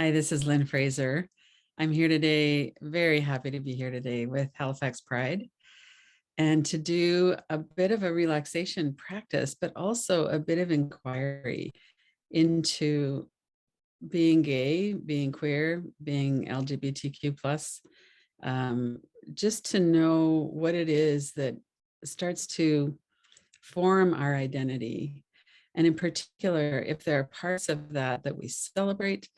Hi, this is Lynn Fraser. I'm here today, very happy to be here today with Halifax Pride and to do a bit of a relaxation practice, but also a bit of inquiry into being gay, being queer, being LGBTQ plus, um, just to know what it is that starts to form our identity. And in particular, if there are parts of that that we celebrate,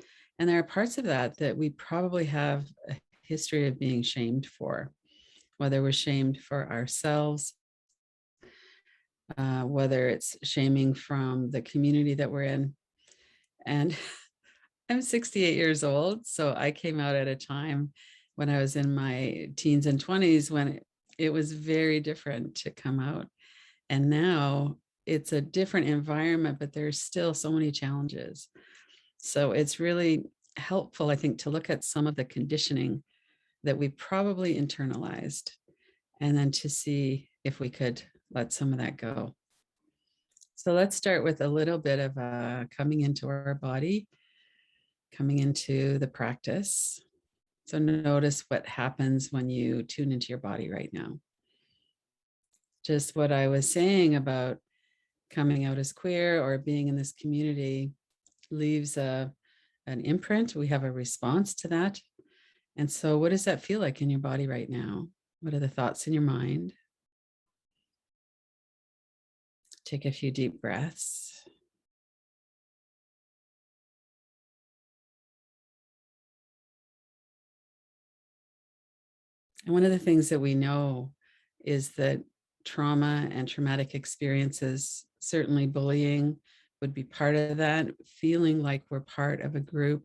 and there are parts of that that we probably have a history of being shamed for, whether we're shamed for ourselves, whether it's shaming from the community that we're in. And I'm 68 years old, so I came out at a time when I was in my teens and 20s when it was very different to come out. And now it's a different environment, but there's still so many challenges. So it's really helpful, I think, to look at some of the conditioning that we probably internalized and then to see if we could let some of that go. So let's start with a little bit of coming into our body, coming into the practice. So notice what happens when you tune into your body right now. Just what I was saying about coming out as queer or being in this community leaves an imprint. We have a response to that. And so what does that feel like in your body right now? What are the thoughts in your mind? Take a few deep breaths. And one of the things that we know is that trauma and traumatic experiences, certainly bullying would be part of that, feeling like we're part of a group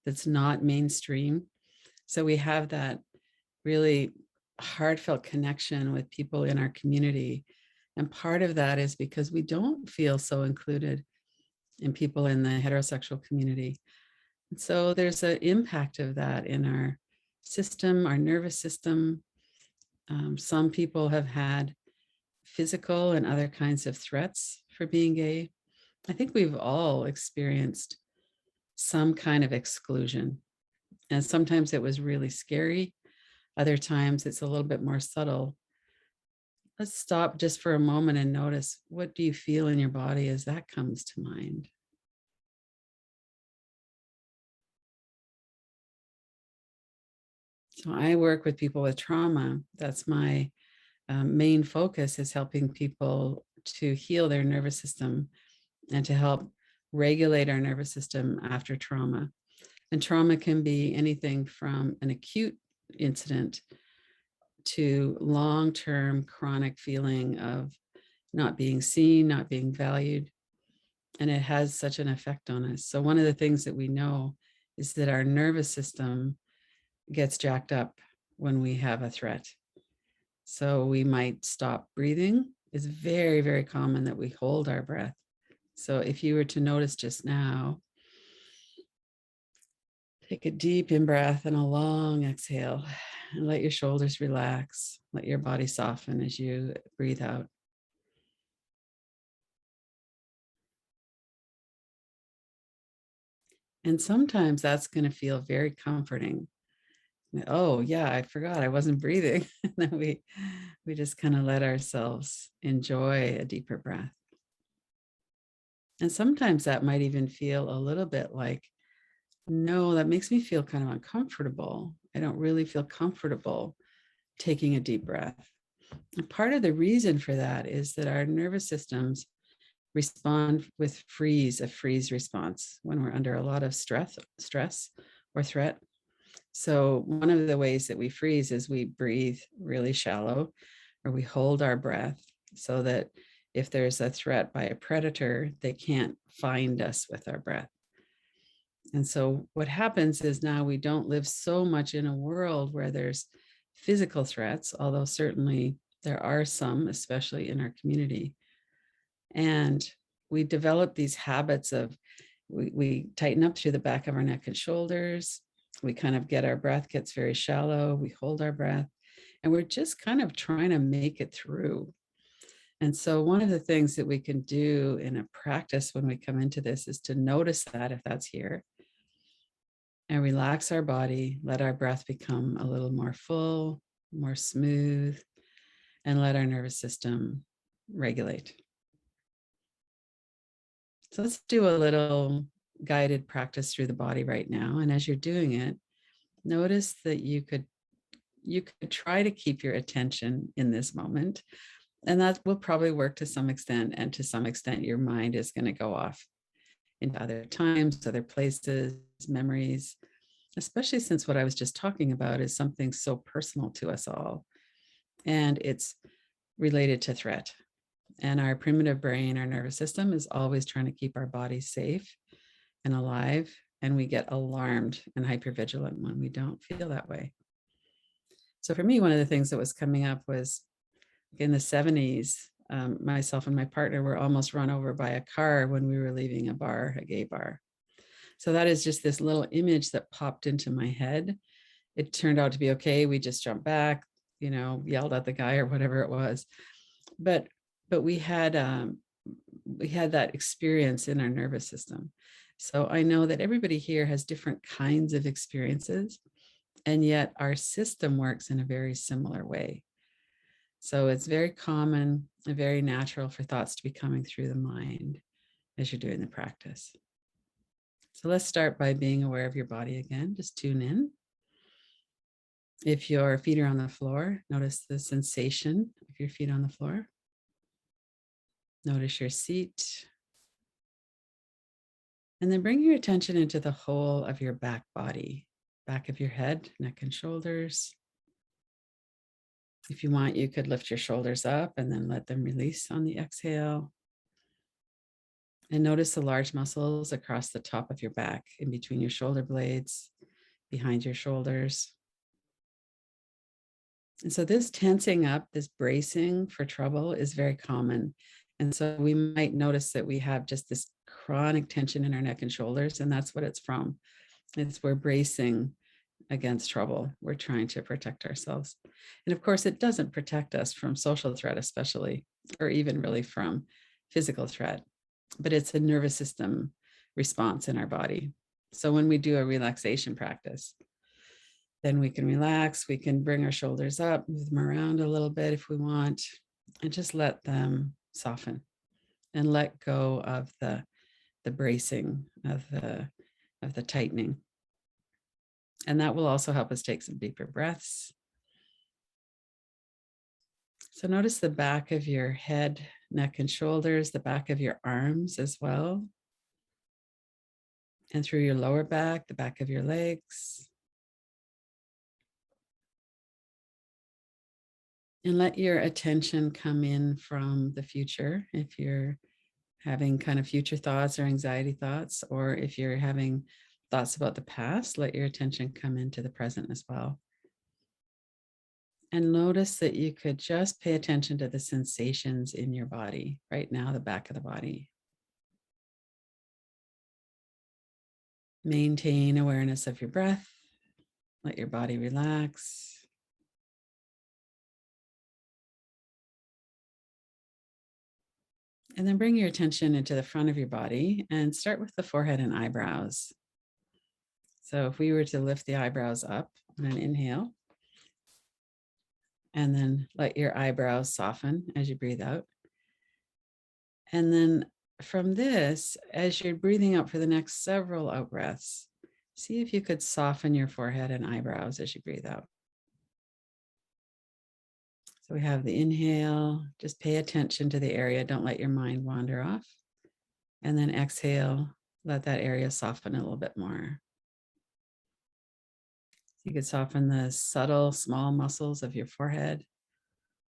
that's not mainstream. So we have that really heartfelt connection with people in our community. And part of that is because we don't feel so included in people in the heterosexual community. And so there's an impact of that in our system, our nervous system. Some people have had physical and other kinds of threats for being gay. I think we've all experienced some kind of exclusion. And sometimes it was really scary. Other times it's a little bit more subtle. Let's stop just for a moment and notice, what do you feel in your body as that comes to mind? So I work with people with trauma. That's my main focus, is helping people to heal their nervous system and to help regulate our nervous system after trauma. And trauma can be anything from an acute incident to long-term chronic feeling of not being seen, not being valued. And it has such an effect on us. So one of the things that we know is that our nervous system gets jacked up when we have a threat. So we might stop breathing. It's very, very common that we hold our breath. So if you were to notice just now, take a deep in-breath and a long exhale, and let your shoulders relax. Let your body soften as you breathe out. And sometimes that's going to feel very comforting. Oh yeah, I forgot I wasn't breathing. And then we just kind of let ourselves enjoy a deeper breath. And sometimes that might even feel a little bit like, no, that makes me feel kind of uncomfortable. I don't really feel comfortable taking a deep breath. And part of the reason for that is that our nervous systems respond with a freeze response when we're under a lot of stress or threat. So one of the ways that we freeze is we breathe really shallow, or we hold our breath so that if there's a threat by a predator, they can't find us with our breath. And so what happens is now we don't live so much in a world where there's physical threats, although certainly there are some, especially in our community. And we develop these habits of, we tighten up through the back of our neck and shoulders. We kind of our breath gets very shallow. We hold our breath and we're just kind of trying to make it through. And so one of the things that we can do in a practice when we come into this is to notice that if that's here, and relax our body. Let our breath become a little more full, more smooth, and let our nervous system regulate. So let's do a little guided practice through the body right now. And as you're doing it, notice that you could try to keep your attention in this moment. And that will probably work to some extent. And to some extent, your mind is going to go off into other times, other places, memories, especially since what I was just talking about is something so personal to us all. And it's related to threat. And our primitive brain, our nervous system is always trying to keep our body safe and alive. And we get alarmed and hypervigilant when we don't feel that way. So for me, one of the things that was coming up was in the 70s, myself and my partner were almost run over by a car when we were leaving a bar, a gay bar. So that is just this little image that popped into my head. It turned out to be okay. We just jumped back, yelled at the guy or whatever it was. But we had that experience in our nervous system. So I know that everybody here has different kinds of experiences, and yet our system works in a very similar way. So it's very common and very natural for thoughts to be coming through the mind as you're doing the practice. So let's start by being aware of your body again. Just tune in. If your feet are on the floor, notice the sensation of your feet on the floor. Notice your seat. And then bring your attention into the whole of your back body, back of your head, neck and shoulders. If you want, you could lift your shoulders up and then let them release on the exhale. And notice the large muscles across the top of your back, in between your shoulder blades, behind your shoulders. And so this tensing up, this bracing for trouble is very common. And so we might notice that we have just this chronic tension in our neck and shoulders, and that's what it's from. We're bracing against trouble. We're trying to protect ourselves. And of course, it doesn't protect us from social threat, especially, or even really from physical threat, but it's a nervous system response in our body. So when we do a relaxation practice, then we can relax, we can bring our shoulders up, move them around a little bit if we want, and just let them soften and let go of the bracing, of the tightening. And that will also help us take some deeper breaths. So notice the back of your head, neck and shoulders, the back of your arms as well. And through your lower back, the back of your legs. And let your attention come in from the future. If you're having kind of future thoughts or anxiety thoughts, or if you're having thoughts about the past, let your attention come into the present as well. And notice that you could just pay attention to the sensations in your body right now, the back of the body. Maintain awareness of your breath. Let your body relax. And then bring your attention into the front of your body and start with the forehead and eyebrows. So if we were to lift the eyebrows up on an inhale, and then let your eyebrows soften as you breathe out. And then from this, as you're breathing out for the next several out breaths, see if you could soften your forehead and eyebrows as you breathe out. So we have the inhale, just pay attention to the area. Don't let your mind wander off. And then exhale, let that area soften a little bit more. You could soften the subtle, small muscles of your forehead,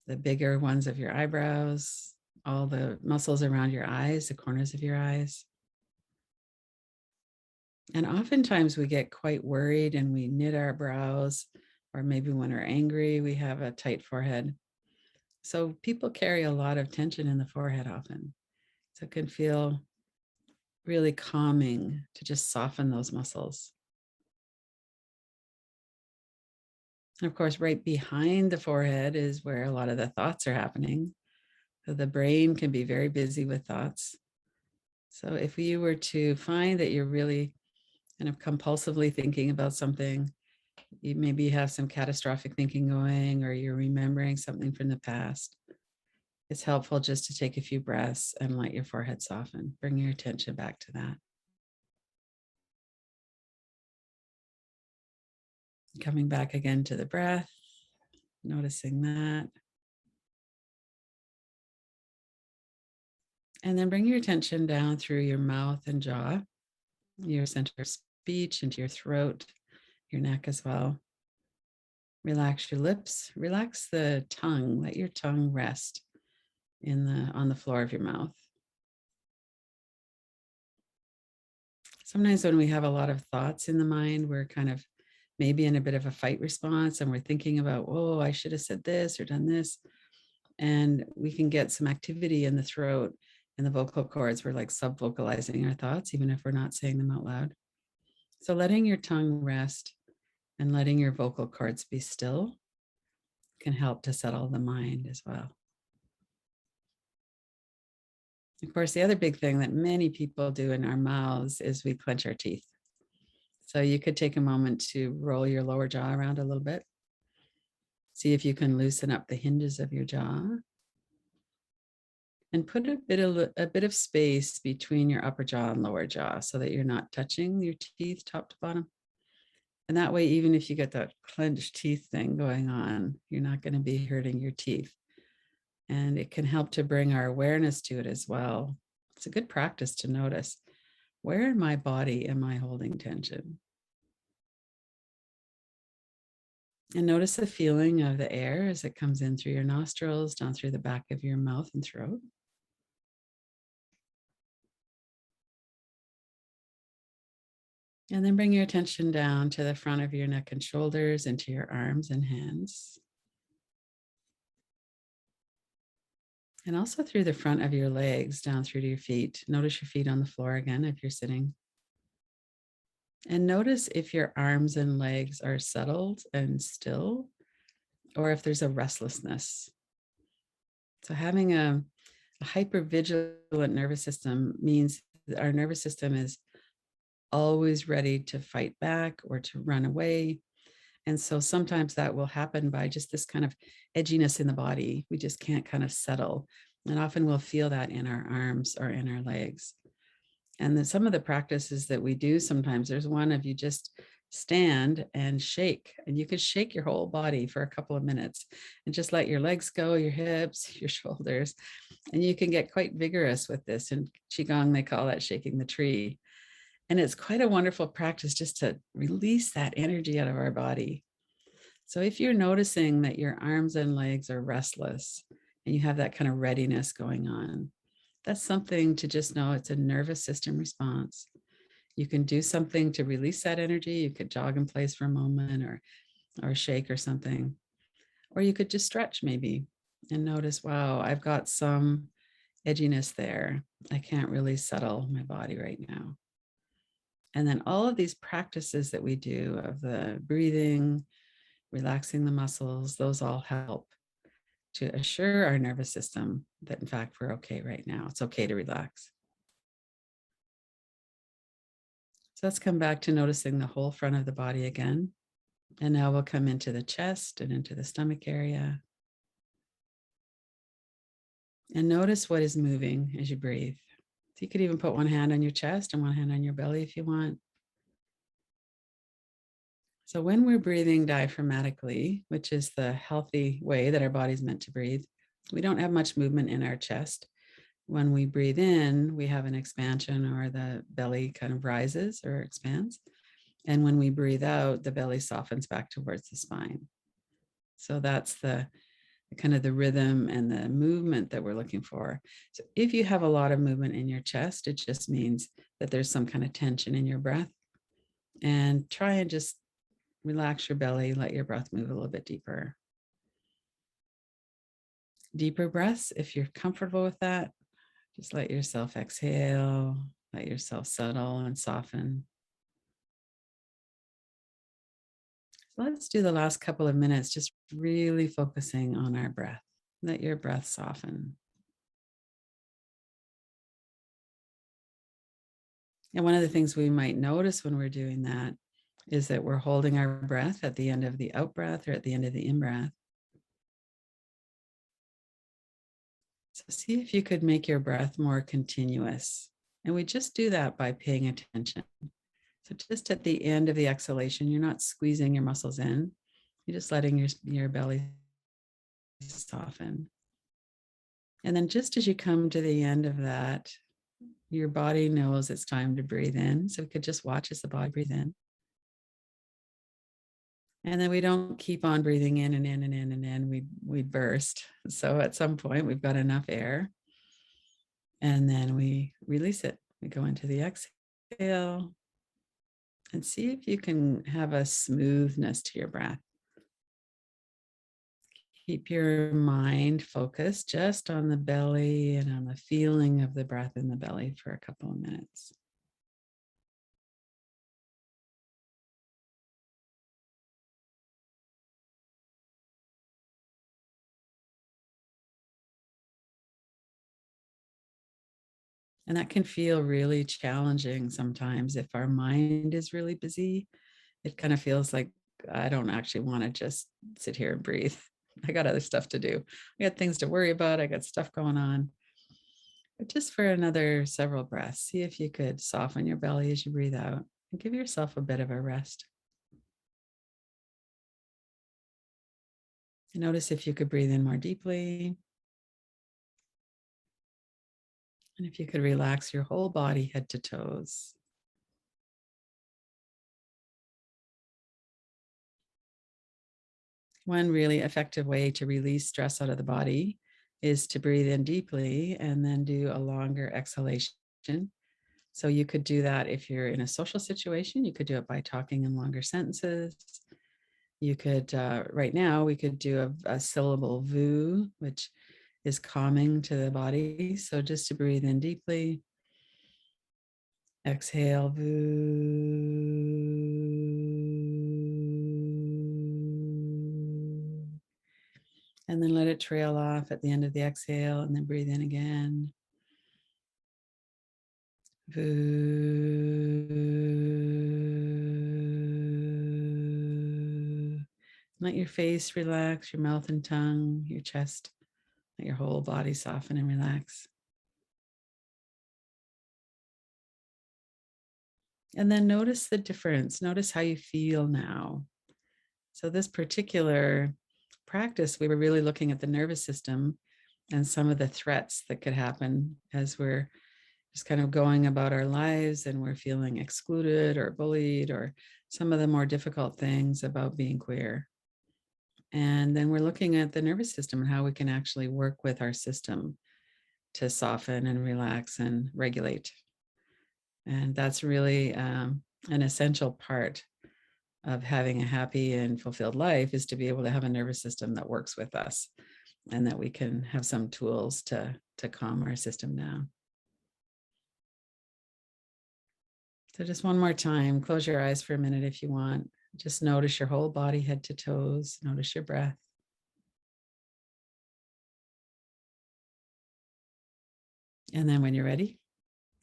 the bigger ones of your eyebrows, all the muscles around your eyes, the corners of your eyes. And oftentimes we get quite worried and we knit our brows, or maybe when we're angry, we have a tight forehead. So people carry a lot of tension in the forehead often. So it can feel really calming to just soften those muscles. And of course, right behind the forehead is where a lot of the thoughts are happening. So the brain can be very busy with thoughts. So if you were to find that you're really And if compulsively thinking about something, you maybe have some catastrophic thinking going, or you're remembering something from the past, it's helpful just to take a few breaths and let your forehead soften. Bring your attention back to that. Coming back again to the breath, noticing that. And then bring your attention down through your mouth and jaw, your center of speech, into your throat, your neck as well. Relax your lips, relax the tongue, let your tongue rest on the floor of your mouth. Sometimes when we have a lot of thoughts in the mind, we're kind of maybe in a bit of a fight response, and we're thinking about, oh, I should have said this or done this. And we can get some activity in the throat and the vocal cords. We're like sub-vocalizing our thoughts, even if we're not saying them out loud. So letting your tongue rest and letting your vocal cords be still can help to settle the mind as well. Of course, the other big thing that many people do in our mouths is we clench our teeth. So you could take a moment to roll your lower jaw around a little bit. See if you can loosen up the hinges of your jaw. And put a bit of space between your upper jaw and lower jaw so that you're not touching your teeth top to bottom. And that way, even if you get that clenched teeth thing going on, you're not going to be hurting your teeth. And it can help to bring our awareness to it as well. It's a good practice to notice, where in my body am I holding tension? And notice the feeling of the air as it comes in through your nostrils, down through the back of your mouth and throat. And then bring your attention down to the front of your neck and shoulders, into your arms and hands. And also through the front of your legs, down through to your feet. Notice your feet on the floor again if you're sitting. And notice if your arms and legs are settled and still, or if there's a restlessness. So having a hypervigilant nervous system means that our nervous system is always ready to fight back or to run away. And so sometimes that will happen by just this kind of edginess in the body. We just can't kind of settle. And often we'll feel that in our arms or in our legs. And then some of the practices that we do sometimes, there's one of you just stand and shake, and you could shake your whole body for a couple of minutes and just let your legs go, your hips, your shoulders. And you can get quite vigorous with this. In Qigong, they call that shaking the tree. And it's quite a wonderful practice just to release that energy out of our body. So if you're noticing that your arms and legs are restless and you have that kind of readiness going on, that's something to just know it's a nervous system response. You can do something to release that energy. You could jog in place for a moment or shake or something. Or you could just stretch maybe and notice, wow, I've got some edginess there. I can't really settle my body right now. And then all of these practices that we do of the breathing, relaxing the muscles, those all help to assure our nervous system that, in fact, we're okay right now. It's okay to relax. So let's come back to noticing the whole front of the body again. And now we'll come into the chest and into the stomach area. And notice what is moving as you breathe. So you could even put one hand on your chest and one hand on your belly if you want. So when we're breathing diaphragmatically, which is the healthy way that our body's meant to breathe, we don't have much movement in our chest. When we breathe in, we have an expansion, or the belly kind of rises or expands. And when we breathe out, the belly softens back towards the spine. So that's the kind of the rhythm and the movement that we're looking for. So if you have a lot of movement in your chest, it just means that there's some kind of tension in your breath. And try and just relax your belly, let your breath move a little bit deeper. Deeper breaths, if you're comfortable with that, just let yourself exhale, let yourself settle and soften. So let's do the last couple of minutes, just really focusing on our breath. Let your breath soften. And one of the things we might notice when we're doing that is that we're holding our breath at the end of the out breath or at the end of the in breath. So see if you could make your breath more continuous. And we just do that by paying attention. So just at the end of the exhalation, you're not squeezing your muscles in. You're just letting your belly soften. And then just as you come to the end of that, your body knows it's time to breathe in. So we could just watch as the body breathe in. And then we don't keep on breathing in and in and in and in. We burst. So at some point we've got enough air. And then we release it. We go into the exhale and see if you can have a smoothness to your breath. Keep your mind focused just on the belly and on the feeling of the breath in the belly for a couple of minutes. And that can feel really challenging sometimes if our mind is really busy. It kind of feels like I don't actually want to just sit here and breathe. I got other stuff to do. I got things to worry about. I got stuff going on. But just for another several breaths, see if you could soften your belly as you breathe out and give yourself a bit of a rest. And notice if you could breathe in more deeply. And if you could relax your whole body, head to toes. One really effective way to release stress out of the body is to breathe in deeply and then do a longer exhalation. So you could do that if you're in a social situation. You could do it by talking in longer sentences. You could, right now, we could do a syllable VU, which is calming to the body. So just to breathe in deeply, exhale, VU. And then let it trail off at the end of the exhale and then breathe in again. Let your face relax, your mouth and tongue, your chest, let your whole body soften and relax. And then notice the difference. Notice how you feel now. So this particular practice, we were really looking at the nervous system and some of the threats that could happen as we're just kind of going about our lives and we're feeling excluded or bullied or some of the more difficult things about being queer. And then we're looking at the nervous system and how we can actually work with our system to soften and relax and regulate. And that's really an essential part of having a happy and fulfilled life, is to be able to have a nervous system that works with us and that we can have some tools to calm our system down. So just one more time, close your eyes for a minute if you want. Just notice your whole body, head to toes. Notice your breath. And then when you're ready,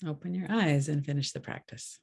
open your eyes and finish the practice.